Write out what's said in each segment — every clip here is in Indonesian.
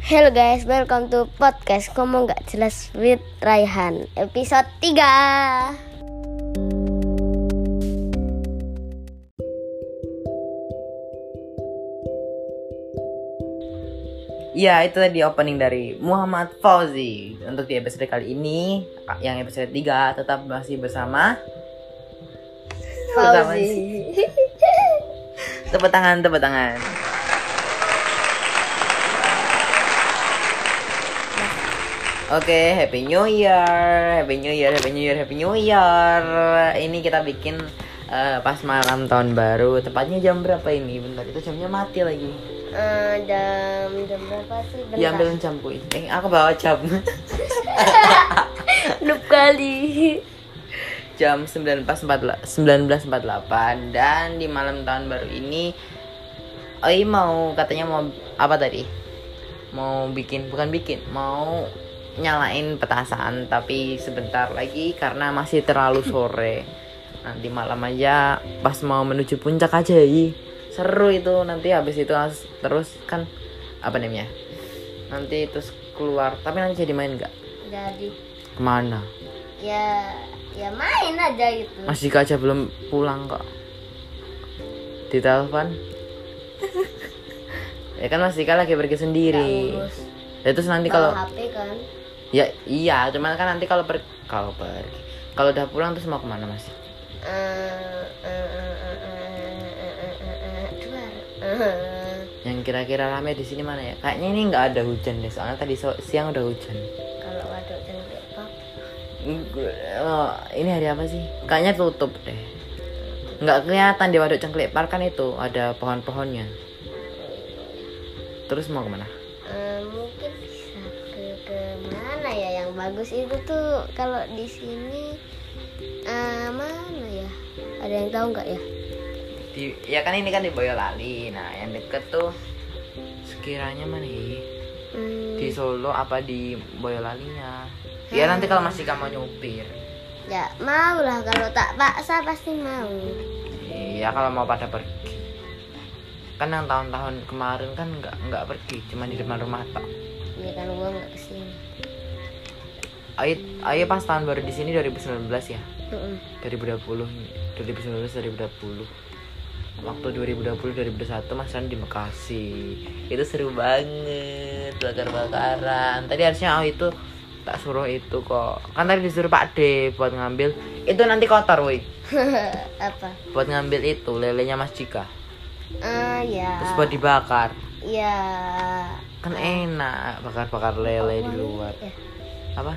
Hello guys, welcome to podcast Ngomong Gak Jelas with Raihan episode 3. Ya, itu tadi opening dari Muhammad Fauzi. Untuk di episode kali ini, yang episode 3, tetap masih bersama Fauzi. Tepuk tangan. Oke, Happy New Year. Ini kita bikin pas malam tahun baru. Tepatnya jam berapa ini? Bentar, itu jamnya mati lagi. Jam berapa sih? Bentar. Ya, ambil jamku. Aku bawa jam. Noob kali. Jam 19.48 dan di malam tahun baru ini katanya mau apa tadi? Mau nyalain petasan, tapi sebentar lagi karena masih terlalu sore. Nanti malam aja pas mau menuju puncak aja seru itu. Nanti habis itu terus kan apa namanya? Nanti terus keluar. Tapi nanti jadi main nggak? Jadi kemana? Ya main aja gitu. Mas Dika aja belum pulang kok. Ditelepon. Ya kan Mas Dika lagi pergi sendiri. Ya terus nanti kalau HP kan? Ya iya, cuman kan nanti kalau udah pulang terus mau kemana Mas? Yang kira-kira rame di sini mana ya? Kayaknya ini nggak ada hujan deh, soalnya tadi siang udah hujan. Kalau ada hujan lepak. Ini hari apa sih? Kayaknya tutup deh. Nggak kelihatan di Waduk Cengklik Park kan, itu ada pohon-pohonnya. Terus mau kemana? Mungkin bisa ke mana ya yang bagus itu tuh kalau di sini. Mana ya? Ada yang tahu nggak ya? Ya kan ini kan di Boyolali. Nah yang deket tuh sekiranya mana ya? Di Solo apa di Boyolalinya? Ya nanti kalau masih kamu nyupir. Ya mau lah, kalau tak paksa pasti mau. Iya kalau mau pada pergi. Kan yang tahun-tahun kemarin kan nggak pergi, cuma di depan rumah tok. Iya kan gua nggak kesini. Ayo pas tahun baru di sini 2019 ya. 2020. Waktu 2020-2021 Mas Ran di Bekasi. Itu seru banget, bakar-bakaran. Tadi harusnya itu tak suruh itu kok. Kan tadi disuruh Pak D buat ngambil. Itu nanti kotor, woi. Apa? Buat ngambil itu lelenya Mas Cika. Ya. Terus buat dibakar. Ya. Kan enak bakar-bakar lele di luar. Ya. Apa?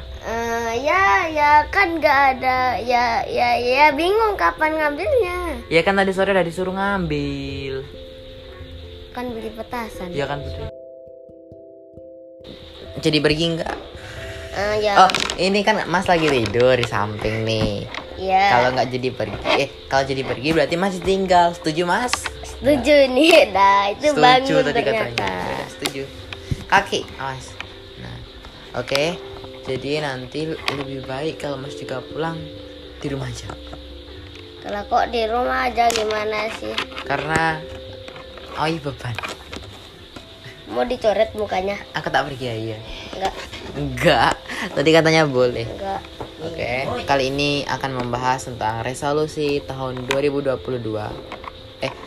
Ya kan nggak ada. Ya bingung kapan ngambilnya. Ya kan tadi sore udah disuruh ngambil. Kan beli petasan. Ya kan betul. Jadi pergi nggak? Ya. Oh, ini kan Mas lagi tidur di samping nih. Ya. Kalau nggak jadi pergi, kalau jadi pergi berarti masih tinggal. Setuju Mas? Setuju nih, itu setuju bangun tadi ternyata. katanya. Ya, setuju. Kaki, awas. Nah, oke. Jadi nanti lebih baik kalau Mas juga pulang di rumah aja. Kalau kok di rumah aja gimana sih? Karena beban. Mau dicoret mukanya? Aku tak pergi ya. Enggak. Tadi katanya boleh. Enggak. Oke. Kali ini akan membahas tentang resolusi tahun 2022.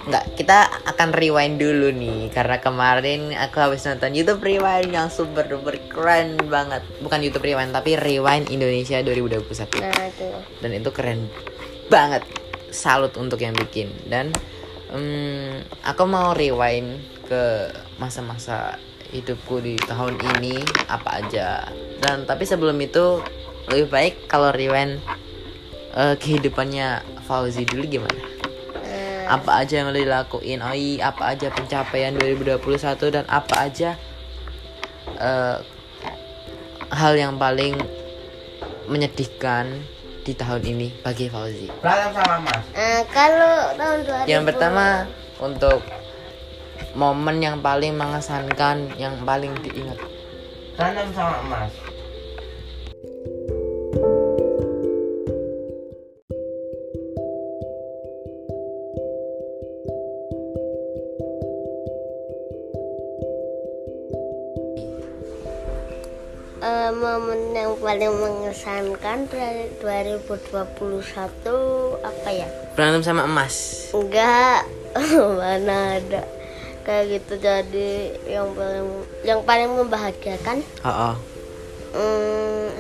Enggak, kita akan rewind dulu nih. Karena kemarin aku habis nonton YouTube Rewind yang super duper keren banget. Bukan YouTube Rewind, tapi Rewind Indonesia 2021. Nah itu. Dan itu keren banget. Salut untuk yang bikin. Dan aku mau rewind ke masa-masa hidupku di tahun ini apa aja. Dan tapi sebelum itu lebih baik kalau rewind kehidupannya Fauzi dulu gimana? Apa aja yang udah dilakuin, apa aja pencapaian 2021 dan apa aja hal yang paling menyedihkan di tahun ini bagi Fauzi. Berantem sama Mas. Kalau tahun 2000. Yang pertama untuk momen yang paling mengesankan, yang paling diingat. Berantem sama Mas. momen yang paling mengesankan dari 2021 apa ya? Berantem sama emas. Enggak, mana ada kayak gitu. Jadi yang paling membahagiakan Oh.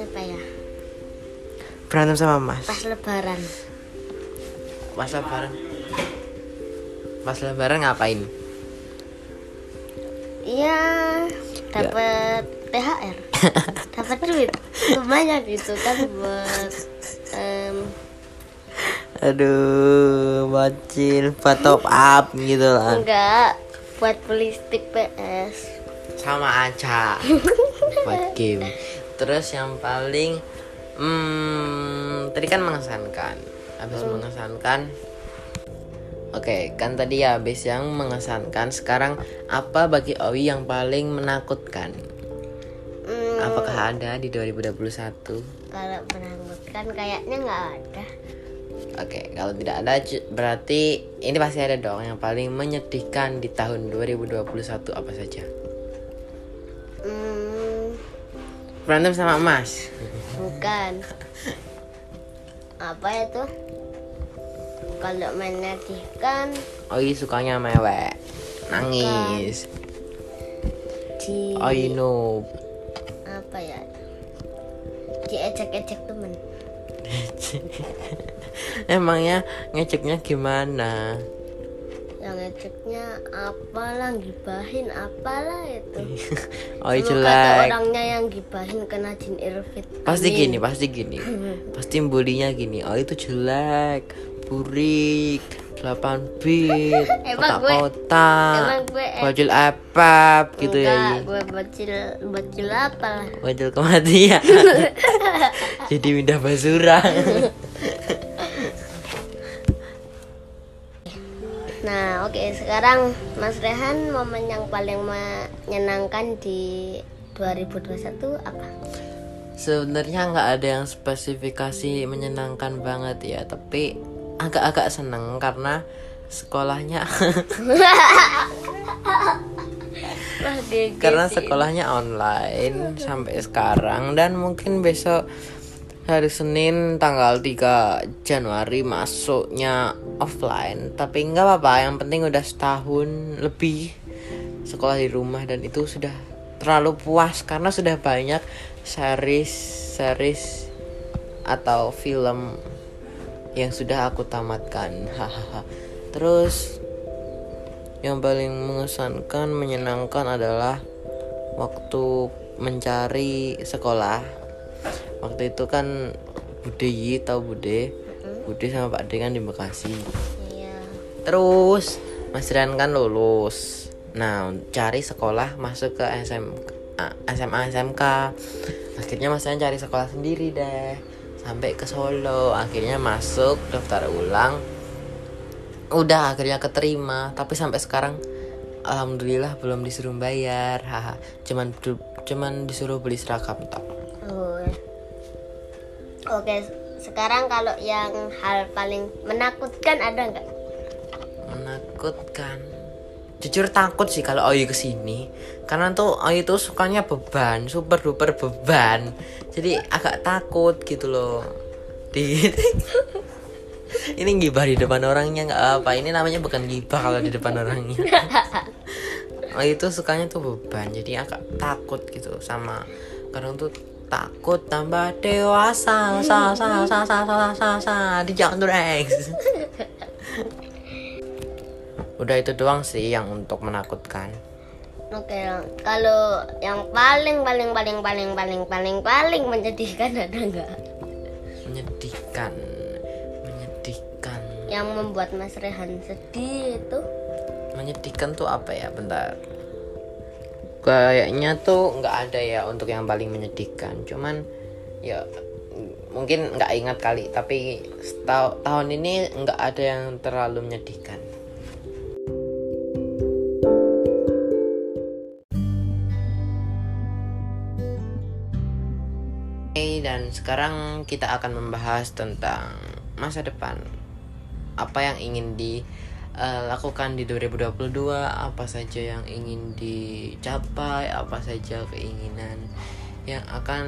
apa ya? Berantem sama emas. Pas Lebaran. Pas lebaran ngapain? Iya, dapat THR, dapat duit lumayan itu kan buat Aduh, bocil, buat top up gitu lah. enggak buat beli stick PS. Sama aja. Buat game. Terus yang paling tadi kan mengesankan. Habis mengesankan. Oke, kan tadi ya habis yang mengesankan. Sekarang apa bagi Owi yang paling menakutkan? Apakah ada di 2021? Kalau menakutkan kayaknya nggak ada. Oke, kalau tidak ada berarti ini pasti ada dong. Yang paling menyedihkan di tahun 2021 apa saja? Berantem sama emas. Bukan. Apa itu? Kalau menyedihkan Owi sukanya mewek, nangis. di Owi noob. apa ya? Diejek-ejek temen. Emangnya ngeceknya gimana? Yang ngeceknya apalah, gibahin apalah itu. Owi Semoga jelek. orangnya yang gibahin kena jin irfit. Pasti Amin. gini. Pasti bulinya gini. Oh itu jelek, burik, 8 bit, Emang kotak-kotak, gue bocil apap gitu ya. Enggak, gue bocil apalah. Bocil kematian. Jadi pindah basura. Nah, oke, sekarang Mas Rehan, momen yang paling menyenangkan di 2021 apa? Sebenarnya nggak ada yang spesifikasi menyenangkan banget ya, tapi agak-agak seneng karena sekolahnya Wah, GG karena sih. sekolahnya online sampai sekarang, dan mungkin besok hari Senin tanggal 3 Januari masuknya offline. Tapi nggak apa-apa, yang penting udah setahun lebih sekolah di rumah, dan itu sudah terlalu puas karena sudah banyak series atau film yang sudah aku tamatkan. Hahaha. Terus yang paling mengesankan, menyenangkan adalah waktu mencari sekolah. Waktu itu kan Bude sama Pak D kan di Bekasi. Iya. Terus Mas Rian kan lulus. Nah, cari sekolah masuk ke SMA SMK. Akhirnya Mas Rian cari sekolah sendiri deh, sampai ke Solo. Akhirnya masuk, daftar ulang. Udah akhirnya keterima, tapi sampai sekarang alhamdulillah belum disuruh bayar. Haha. Cuman disuruh beli seragam tok. Oh. Oke, sekarang kalau yang hal paling menakutkan ada nggak? Menakutkan, jujur takut sih kalau Oyi kesini, karena tuh Oyi tuh sukanya beban, super duper beban, jadi agak takut gitu loh. Ini gibah di depan orangnya nggak apa, ini namanya bukan gibah kalau di depan orangnya. Oyi tuh sukanya tuh beban, jadi agak takut gitu sama, kadang tuh takut tambah dewasa, di jangan Rex. Udah itu doang sih yang untuk menakutkan. Oke, kalau yang paling menyedihkan ada nggak? Menyedihkan. Yang membuat Mas Rehan sedih itu? Menyedihkan tuh apa ya? Bentar. Kayaknya tuh nggak ada ya untuk yang paling menyedihkan. Cuman ya mungkin nggak ingat kali. Tapi tahun ini nggak ada yang terlalu menyedihkan. Dan sekarang kita akan membahas tentang masa depan. Apa yang ingin dilakukan di 2022, apa saja yang ingin dicapai, apa saja keinginan yang akan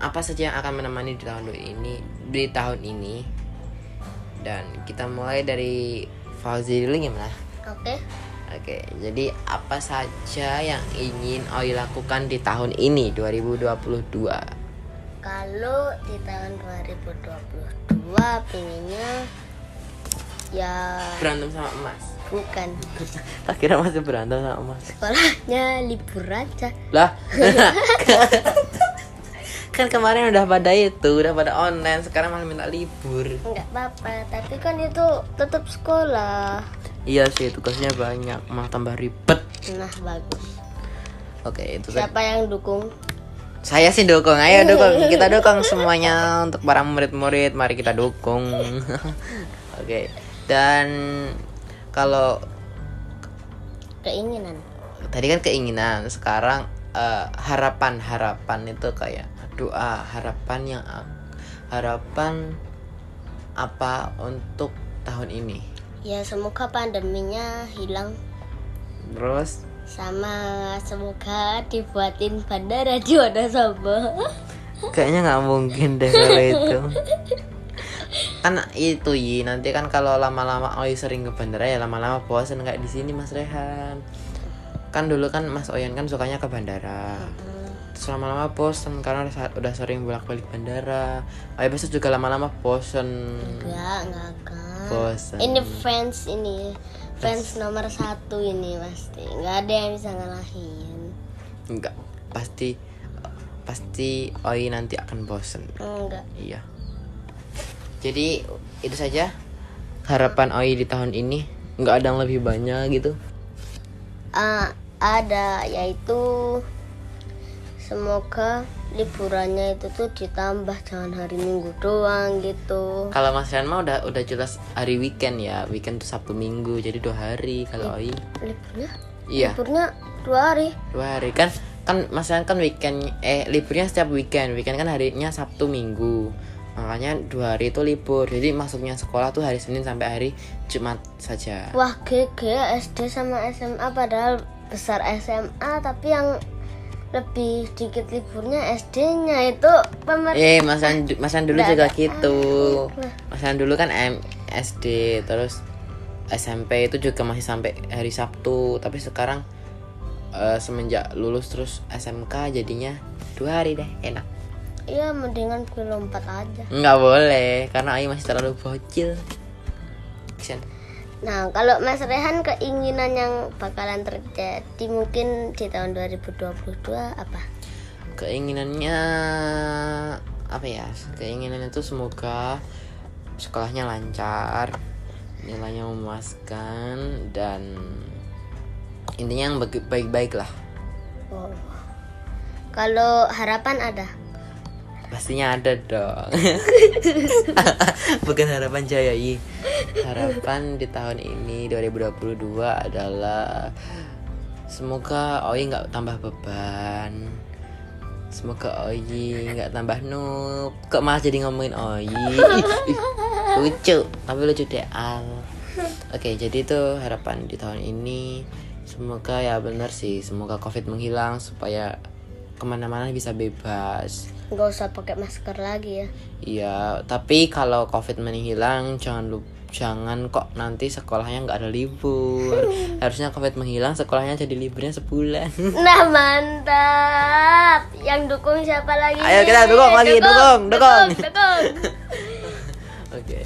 apa saja yang akan menemani di tahun ini. Dan kita mulai dari Fauzi dulu gimana? Oke, jadi apa saja yang ingin Oi lakukan di tahun ini 2022? Kalau di tahun 2022 pinginnya ya Berantem sama emas. bukan, Tak kira masih berantem sama emas. sekolahnya libur aja. Lah. Kan kemarin udah pada online, sekarang malah minta libur. Enggak apa-apa, tapi kan itu tetap sekolah. Iya sih, tugasnya banyak, malah tambah ribet. Nah, bagus. Oke, itu Siapa yang dukung? saya sih dukung. Ayo dukung, kita dukung semuanya untuk para murid-murid. Mari kita dukung. Oke. Dan kalau Keinginan. tadi kan keinginan, sekarang harapan itu kayak doa, harapan apa untuk tahun ini. Ya semoga pandeminya hilang, Terus sama semoga dibuatin bandara di Wonosobo. kayaknya nggak mungkin deh kalau itu. Kan itu nanti kan kalau lama-lama sering ke bandara ya lama-lama bosan kayak di sini Mas Rehan. Kan dulu kan Mas Oyan kan sukanya ke bandara. Terus lama-lama bosan karena udah sering bolak-balik bandara. Besok juga lama-lama bosan. Enggak. Bosan. Ini fans nomor 1 ini pasti. Enggak ada yang bisa ngalahin. Enggak, pasti Oi nanti akan bosan. Enggak. Iya. Jadi itu saja harapan Oi di tahun ini. Enggak ada yang lebih banyak gitu. Ada, yaitu semoga liburannya itu tuh ditambah, jangan hari Minggu doang gitu. Kalau Mas Rian mah udah jelas hari weekend ya. Weekend tuh Sabtu Minggu, jadi 2 hari. Kalau Oi Liburnya? iya, Liburnya 2 hari. 2 hari. Kan Mas Rian kan weekend liburnya setiap weekend. Weekend kan harinya Sabtu Minggu. Makanya 2 hari itu libur. Jadi masuknya sekolah tuh hari Senin sampai hari Jumat saja. Wah, GG SD sama SMA padahal besar SMA, tapi yang lebih dikit liburnya SD-nya itu Mas Rian dulu juga gitu. Mas Rian dulu kan SD, terus SMP itu juga masih sampai hari Sabtu. Tapi sekarang semenjak lulus terus SMK jadinya 2 hari deh, enak. Iya, mendingan gue lompat aja. Nggak boleh, karena Ayu masih terlalu bocil. Nah, kalau Mas Rehan keinginan yang bakalan terjadi mungkin di tahun 2022 apa? Keinginannya apa ya? Keinginannya itu semoga sekolahnya lancar, nilainya memuaskan, dan intinya yang baik-baik lah. Oh. Kalau harapan ada? Pastinya ada dong. Bukan harapan Jaya. Harapan di tahun ini 2022 adalah semoga Oi nggak tambah beban. Semoga Oi nggak tambah noob. Kok malah jadi ngomongin Oi. Lucu, tapi lucu deh Al. Oke, jadi itu harapan di tahun ini. Semoga ya benar sih, semoga COVID menghilang supaya kemana-mana bisa bebas. Nggak usah pakai masker lagi ya. Iya, tapi kalau COVID menghilang jangan kok nanti sekolahnya nggak ada libur. Harusnya COVID menghilang sekolahnya jadi liburnya sebulan. Nah, mantap. Yang dukung siapa lagi? Ayo kita dukung lagi, dukung. Oke.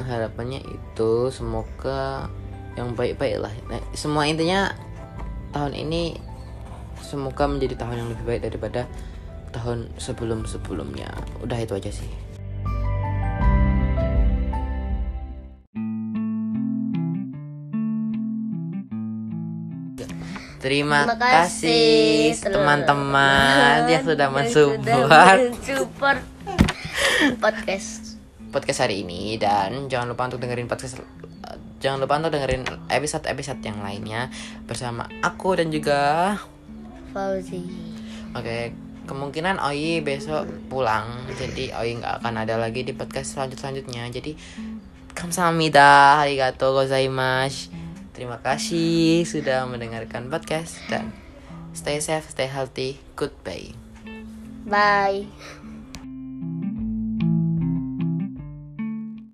Harapannya itu semoga yang baik-baik lah. Nah, semua intinya tahun ini semoga menjadi tahun yang lebih baik daripada tahun sebelum-sebelumnya. Udah itu aja sih. Terima kasih teman-teman yang sudah mensupport podcast hari ini, dan jangan lupa untuk dengerin episode-episode yang lainnya bersama aku dan juga Fauzi. Oke, kemungkinan Oi besok pulang, jadi Oi nggak akan ada lagi di podcast selanjutnya. Jadi kamsahamnida, arigatou gozaimasu. Terima kasih sudah mendengarkan podcast, dan Stay safe, stay healthy. Goodbye. Bye.